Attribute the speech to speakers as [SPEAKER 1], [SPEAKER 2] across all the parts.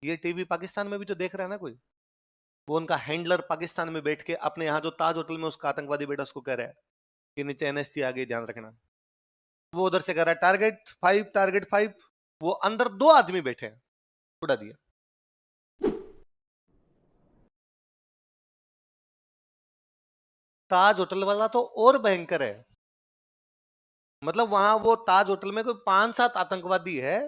[SPEAKER 1] ये टीवी पाकिस्तान में भी तो देख रहा है ना कोई। वो उनका हैंडलर पाकिस्तान में बैठ के अपने यहाँ जो ताज होटल में उसका आतंकवादी बेटा उसको कह रहा है कि नीचे एनएसजी आ गई, ध्यान रखना। वो उधर से कह रहा है टारगेट 5, टारगेट 5। वो अंदर 2 आदमी बैठे हैं, उड़ा दिया। ताज होटल वाला तो और भयंकर है। मतलब वहां वो ताज होटल में कोई 5-7 आतंकवादी है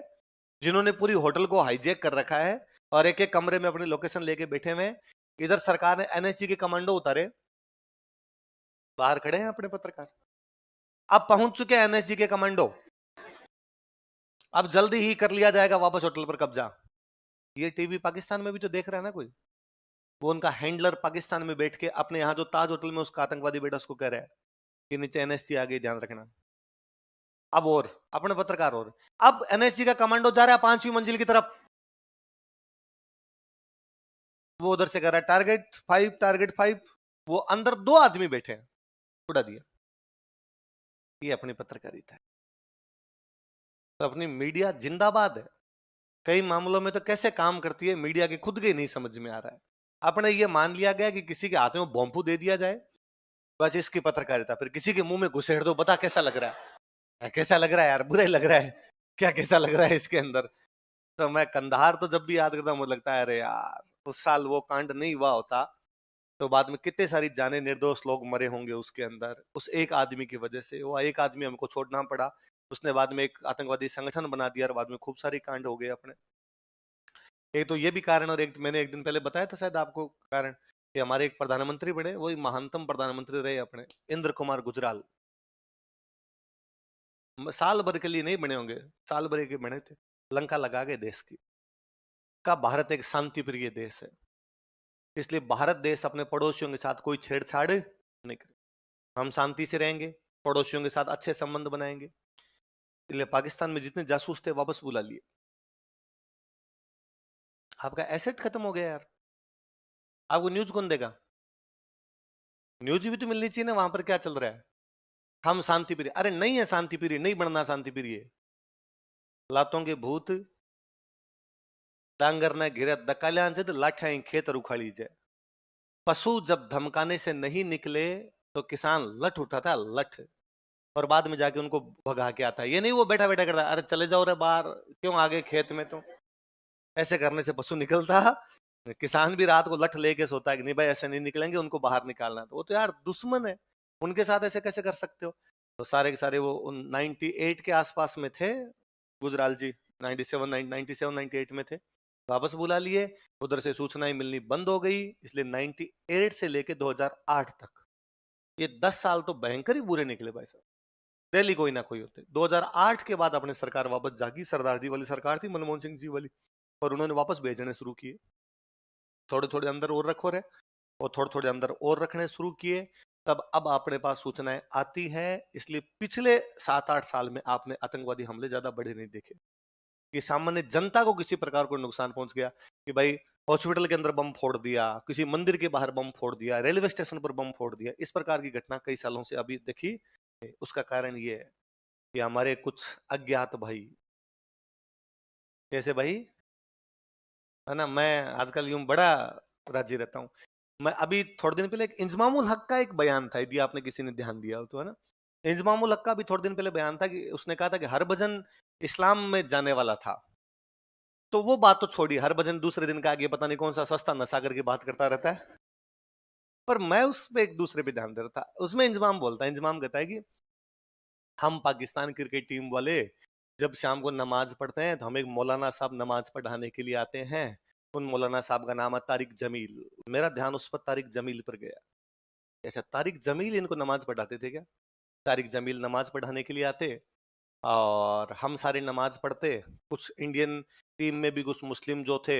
[SPEAKER 1] जिन्होंने पूरी होटल को हाईजैक कर रखा है और एक एक कमरे में अपनी लोकेशन लेके बैठे हुए हैं। इधर सरकार ने एनएसजी के कमांडो उतारे, बाहर खड़े हैं अपने पत्रकार। अब पहुंच चुके हैं एनएसजी के कमांडो, अब जल्दी ही कर लिया जाएगा वापस होटल पर कब्जा। ये टीवी पाकिस्तान में भी तो देख रहा है ना कोई। वो उनका हैंडलर पाकिस्तान में बैठ के अपने यहाँ जो ताज होटल में उसका आतंकवादी बेटा उसको कह रहा है कि नीचे एनएसजी आ गई, ध्यान रखना। अब और अपने पत्रकार और अब एनएसजी का कमांडो जा रहा है 5वीं मंजिल की तरफ। वो उधर से कह रहा है टारगेट 5, टारगेट 5। वो अंदर 2 आदमी बैठे हैं, उड़ा दिया। ये अपनी पत्रकारिता है। तो अपनी मीडिया जिंदाबाद है। कई मामलों में तो कैसे काम करती है मीडिया के खुद के नहीं समझ में आ रहा है। अपने ये मान लिया गया कि किसी के हाथ में बॉम्बू दे दिया जाए, बस इसकी पत्रकारिता। फिर किसी के मुंह में घुसेड़ दो, बता कैसा लग रहा है, कैसा लग रहा है यार, बुरा ही लग रहा है क्या, कैसा लग रहा है इसके अंदर। तो मैं कंधार तो जब भी याद करता हूँ मुझे लगता है अरे यार उस साल वो कांड नहीं हुआ होता तो बाद में कितने सारी जाने निर्दोष लोग मरे होंगे उसके अंदर, उस एक आदमी की वजह से। वो एक आदमी हमको छोड़ना पड़ा, उसने बाद में एक आतंकवादी संगठन बना दिया और बाद में खूब सारी कांड हो गए अपने। एक तो ये भी कारण, और एक मैंने एक दिन पहले बताया था शायद आपको कारण, कि हमारे एक प्रधानमंत्री बने, वही महानतम प्रधानमंत्री रहे अपने, इंद्र कुमार गुजराल। साल भर के लिए नहीं बने होंगे, साल भर के बने थे, लंका लगा गए देश की। का भारत एक शांति प्रिय देश है, इसलिए भारत देश अपने पड़ोसियों के साथ कोई छेड़छाड़ नहीं करे। हम शांति से रहेंगे, पड़ोसियों के साथ अच्छे संबंध बनाएंगे। इसलिए पाकिस्तान में जितने जासूस थे वापस बुला लिए। आपका एसेट खत्म हो गया यार, आपको न्यूज कौन देगा? न्यूज भी तो मिलनी चाहिए ना वहां पर क्या चल रहा है। हम शांति प्रिय, अरे नहीं है शांति प्रिय, नहीं बनना शांति प्रिय। लातों के भूत डांगर न घिरे दकाल्यांचे तो लाठियां खेतर उखाड़ी जाए। पशु जब धमकाने से नहीं निकले तो किसान लठ उठाता, लठ, और बाद में जाके उनको भगा के आता है। ये नहीं वो बैठा बैठा करता अरे चले जाओ रे बाहर, क्यों आगे खेत में, तो ऐसे करने से पशु निकलता। किसान भी रात को लठ लेके सोता है कि नहीं भाई ऐसे नहीं निकलेंगे, उनको बाहर निकालना। तो वो तो यार दुश्मन है, उनके साथ ऐसे कैसे कर सकते हो। तो सारे के सारे वो 98 के आसपास में थे गुजराल जी, 97 98 में थे, वापस बुला लिए। उधर से सूचनाएं मिलनी बंद हो गई, इसलिए 98 से लेके 2008 तक ये 10 साल तो भयंकर ही बुरे निकले भाई साहब। डेली कोई ना कोई होते। 2008 के बाद अपने सरकार वापस जागी, सरदार जी वाली सरकार थी, मनमोहन सिंह जी वाली, और उन्होंने वापस भेजने शुरू किए। थोड़े थोड़े अंदर और रखो रहे, और थोड़े थोड़े अंदर और रखने शुरू किए। तब अब अपने पास सूचनाएं आती है। इसलिए पिछले 7-8 साल में आपने आतंकवादी हमले ज्यादा बड़े नहीं देखे कि सामान्य जनता को किसी प्रकार को नुकसान पहुंच गया, कि भाई हॉस्पिटल के अंदर बम फोड़ दिया, किसी मंदिर के बाहर बम फोड़ दिया, रेलवे स्टेशन पर बम फोड़ दिया। इस प्रकार की घटना कई सालों से अभी देखी। उसका कारण ये है कि हमारे कुछ अज्ञात भाई, कैसे भाई, है ना, मैं आजकल यूं बड़ा राजी रहता हूँ। मैं अभी थोड़े दिन पहले एक इंजमामुल हक का एक बयान था, यदि आपने किसी ने ध्यान दिया हो तो, है ना। इंजमामुल हक का भी थोड़े दिन पहले बयान था कि उसने कहा था कि हरभजन इस्लाम में जाने वाला था। तो वो बात तो छोड़ी, हरभजन दूसरे दिन का आगे पता नहीं कौन सा सस्ता नशा करके बात करता रहता है। पर मैं उस पे एक दूसरे पे ध्यान दे रहा था। उसमें इंजमाम बोलता है, इंजमाम कहता है कि हम पाकिस्तान क्रिकेट टीम वाले जब शाम को नमाज पढ़ते हैं तो हम एक मौलाना साहब नमाज पढ़ाने के लिए आते हैं। उन मौलाना साहब का नाम है तारिक जमील। मेरा ध्यान उस पर तारिक जमील पर गया। ऐसा तारिक जमील इनको नमाज पढ़ाते थे क्या? तारिक जमील नमाज पढ़ाने के लिए आते और हम सारे नमाज पढ़ते। कुछ इंडियन टीम में भी कुछ मुस्लिम जो थे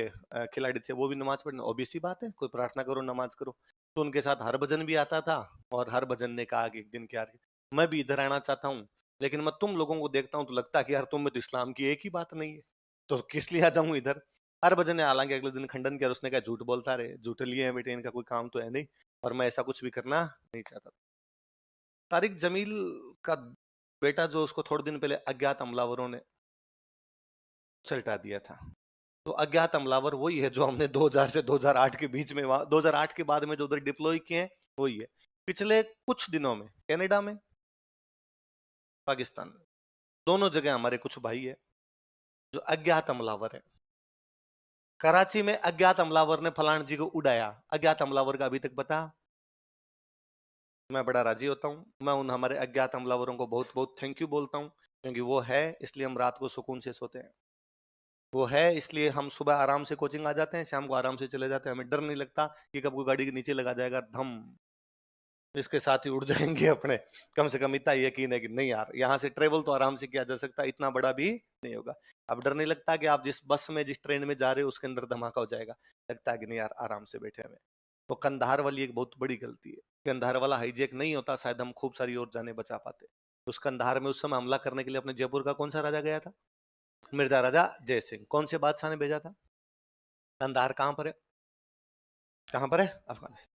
[SPEAKER 1] खिलाड़ी थे, वो भी नमाज पढ़ने, ऑब्वियसली बात है, कोई प्रार्थना करो नमाज करो। तो उनके साथ हरभजन भी आता था। और हरभजन ने कहा कि एक दिन क्या, मैं भी इधर आना चाहता हूँ, लेकिन मैं तुम लोगों को देखता हूँ तो लगता है कि यार तुम में तो इस्लाम की एक ही बात नहीं है, तो किस लिए आ जाऊँ इधर। हरभजन ने हालांकि अगले दिन खंडन किया, उसने कहा झूठ बोलता रहे, झूठे लिए हैं बेटे, इनका कोई काम तो है नहीं, और मैं ऐसा कुछ भी करना नहीं चाहता। तारिक जमील का बेटा जो, उसको थोड़े दिन पहले अज्ञात हमलावरों ने सल्टा दिया था। तो अज्ञात हमलावर वही है जो हमने 2000 से 2008 के बीच में, 2008 के बाद में जो उधर डिप्लॉय किए हैं वही है। पिछले कुछ दिनों में कनाडा में, पाकिस्तान में, दोनों जगह हमारे कुछ भाई है जो अज्ञात हमलावर है। कराची में अज्ञात हमलावर ने फलान जी को उड़ाया, अज्ञात हमलावर का अभी तक पता। मैं बड़ा राजी होता हूँ, मैं उन हमारे अज्ञात हमलावरों को बहुत बहुत थैंक यू बोलता हूँ, क्योंकि वो है इसलिए हम रात को सुकून से सोते हैं, वो है इसलिए हम सुबह आराम से कोचिंग आ जाते हैं, शाम को आराम से चले जाते हैं, हमें डर नहीं लगता कि कब कोई गाड़ी के नीचे लगा जाएगा धम, इसके साथ ही उड़ जाएंगे अपने। कम से कम इतना यकीन है कि नहीं यार, यहाँ से ट्रेवल तो आराम से किया जा सकता, इतना बड़ा भी नहीं होगा। अब डर नहीं लगता कि आप जिस बस में जिस ट्रेन में जा रहे हो उसके अंदर धमाका हो जाएगा, लगता है कि नहीं यार आराम से बैठे हमें। तो कंधार वाली एक बहुत बड़ी गलती है, कंधार वाला हाईजेक नहीं होता शायद हम खूब सारी और जाने बचा पाते। उस कंधार में उस समय हमला करने के लिए अपने जयपुर का कौन सा राजा गया था? मिर्जा राजा जय सिंह। कौन से बादशाह ने भेजा था? कंधार कहाँ पर है? कहाँ पर है? अफगानिस्तान।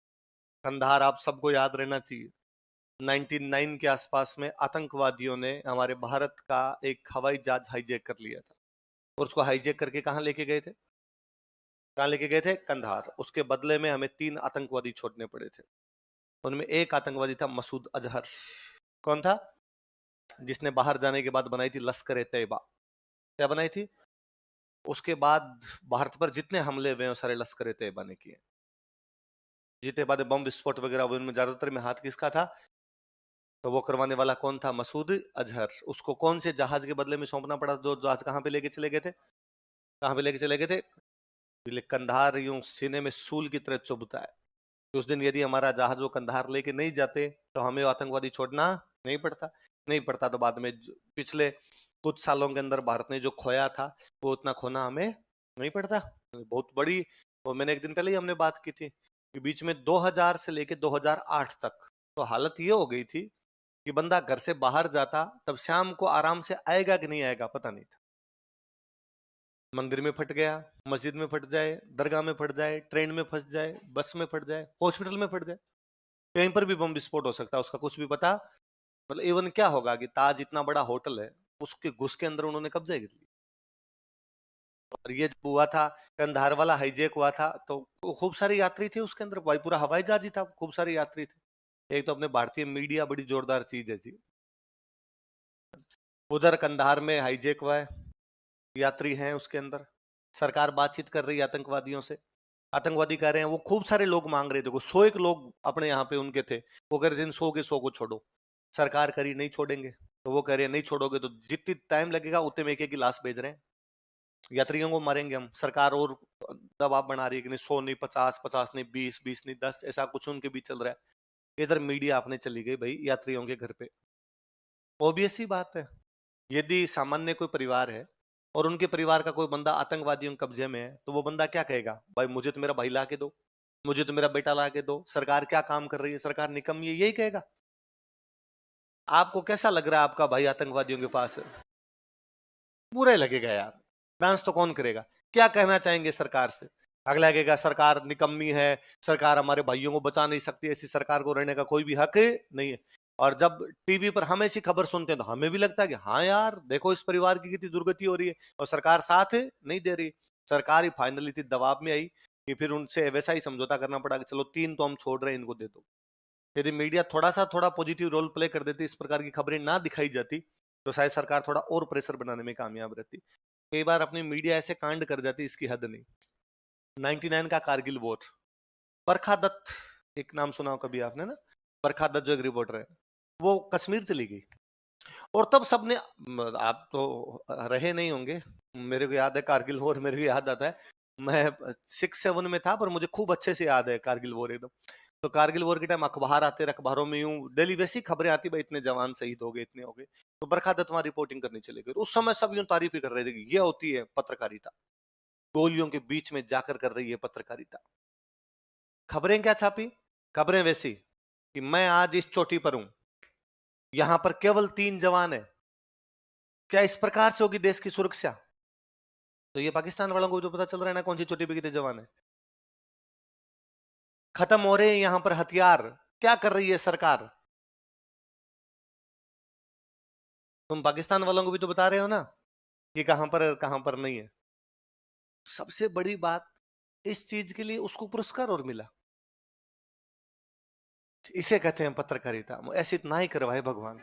[SPEAKER 1] कंधार आप सबको याद रहना चाहिए, 99 के आसपास में आतंकवादियों ने हमारे भारत का एक हवाई जहाज हाईजैक कर लिया था, और उसको हाईजैक करके कहाँ लेके गए थे? कहाँ लेके गए थे? कंधार। उसके बदले में हमें 3 आतंकवादी छोड़ने पड़े थे। उनमें एक आतंकवादी था मसूद अजहर। कौन था? जिसने बाहर जाने के बाद बनाई थी लश्कर ए तैयबा। क्या बनाई थी? उसके बाद भारत पर जितने हमले हुए हैं सारे लश्कर ए तैयबा ने किए। जितने बाद बम विस्फोट वगैरह हुए उनमें ज्यादातर में हाथ किसका था? तो वो करवाने वाला कौन था? मसूद अजहर। उसको कौन से जहाज के बदले में सौंपना पड़ा? जो जहाज कहाँ पे लेके चले गए थे? कहाँ पे लेके चले गए थे? कंधार यूं सीने में सूल की तरह चुभता है कि उस दिन यदि हमारा जहाज वो कंधार लेके नहीं जाते तो हमें आतंकवादी छोड़ना नहीं पड़ता। नहीं पड़ता तो बाद में पिछले कुछ सालों के अंदर भारत ने जो खोया था वो उतना खोना हमें नहीं पड़ता। बहुत बड़ी, और मैंने एक दिन पहले ही हमने बात की थी कि बीच में 2000 से लेके 2008 तक तो हालत ये हो गई थी कि बंदा घर से बाहर जाता तब शाम को आराम से आएगा कि नहीं आएगा पता नहीं था। मंदिर में फट गया, मस्जिद में फट जाए, दरगाह में फट जाए, ट्रेन में फंस जाए, बस में फट जाए, हॉस्पिटल में फट जाए, कहीं पर भी बम विस्फोट हो सकता है, उसका कुछ भी पता। मतलब इवन क्या होगा कि ताज इतना बड़ा होटल है, उसके घुस के अंदर उन्होंने कब्जा कर लिया। और ये जब हुआ था, कंधार वाला हाईजेक हुआ था, तो खूब सारे यात्री थे उसके अंदर, भाई पूरा हवाई जहाज ही था, खूब सारे यात्री थे। एक तो अपने भारतीय मीडिया बड़ी जोरदार चीज है जी। उधर कंधार में हाईजेक हुआ है, यात्री हैं उसके अंदर, सरकार बातचीत कर रही है आतंकवादियों से, आतंकवादी कह रहे हैं, वो खूब सारे लोग मांग रहे थे, वो 100 एक लोग अपने यहाँ पे उनके थे, वो कह रहे थे 100 के 100 को छोड़ो। सरकार करी नहीं छोड़ेंगे, तो वो कह रहे हैं नहीं छोड़ोगे तो जितनी टाइम लगेगा उतने में एक गिलास भेज रहे हैं, यात्रियों को मारेंगे हम। सरकार और दबाव बना रही है कि नहीं 100 नहीं 50, 50 नहीं 20, 20 नहीं 10, ऐसा कुछ उनके बीच चल रहा है। इधर मीडिया अपने चली गई भाई यात्रियों के घर पे। ऑब्वियस सी बात है, यदि सामान्य कोई परिवार है और उनके परिवार का कोई बंदा आतंकवादियों के कब्जे में है तो वो बंदा क्या कहेगा? भाई मुझे तो मेरा भाई ला के दो, मुझे तो मेरा बेटा ला के दो, सरकार क्या काम कर रही है, सरकार निकम्मी है, यही कहेगा। आपको कैसा लग रहा है आपका भाई आतंकवादियों के पास है? बुरा ही लगेगा यार, डांस तो कौन करेगा। क्या कहना चाहेंगे सरकार से? अगला कहेगा सरकार निकम्मी है, सरकार हमारे भाइयों को बचा नहीं सकती, ऐसी सरकार को रहने का कोई भी हक नहीं है। और जब टीवी पर हम ऐसी खबर सुनते हैं तो हमें भी लगता है कि हाँ यार देखो इस परिवार की कितनी दुर्गति हो रही है, और सरकार साथ नहीं दे रही। सरकार ही फाइनली थी दबाव में आई कि फिर उनसे वैसा ही समझौता करना पड़ा कि चलो 3 तो हम छोड़ रहे हैं, इनको दे दो। यदि मीडिया थोड़ा पॉजिटिव रोल प्ले कर देती, इस प्रकार की खबरें ना दिखाई जाती, तो शायद सरकार थोड़ा और प्रेशर बनाने में कामयाब रहती। कई बार अपनी मीडिया ऐसे कांड कर जाती इसकी हद नहीं। 99 का कारगिल वॉर, बरखा दत्त, एक नाम सुना हो कभी आपने ना? बरखा दत्त जो एक रिपोर्टर है, वो कश्मीर चली गई, और तब सबने, आप तो रहे नहीं होंगे, मेरे को याद है कारगिल वॉर, मेरे को याद आता है, मैं 6-7 में था पर मुझे खूब अच्छे से याद है कारगिल वॉर एकदम। तो कारगिल वॉर के टाइम अखबार आते, अखबारों में यूं डेली वैसी खबरें आती, भाई इतने जवान शहीद हो गए, इतने हो गए। तो बरखा दत्त वहां रिपोर्टिंग करनी चले गए, उस समय सब यूं तारीफ ही कर रहे थे कि ये होती है पत्रकारिता, गोलियों के बीच में जाकर कर रही है पत्रकारिता। खबरें क्या छापी? खबरें वैसी कि मैं आज इस चोटी पर हूं, यहां पर केवल 3 जवान है, क्या इस प्रकार से होगी देश की सुरक्षा? तो ये पाकिस्तान वालों को तो पता चल रहा है ना कौन सी चोटी पे कितने जवान है। खत्म हो रहे हैं यहां पर हथियार, क्या कर रही है सरकार? तुम पाकिस्तान वालों को भी तो बता रहे हो ना कि कहां पर नहीं है। सबसे बड़ी बात, इस चीज के लिए उसको पुरस्कार और मिला। इसे कहते हैं पत्रकारिता। ऐसे इतना ही करवाए भगवान।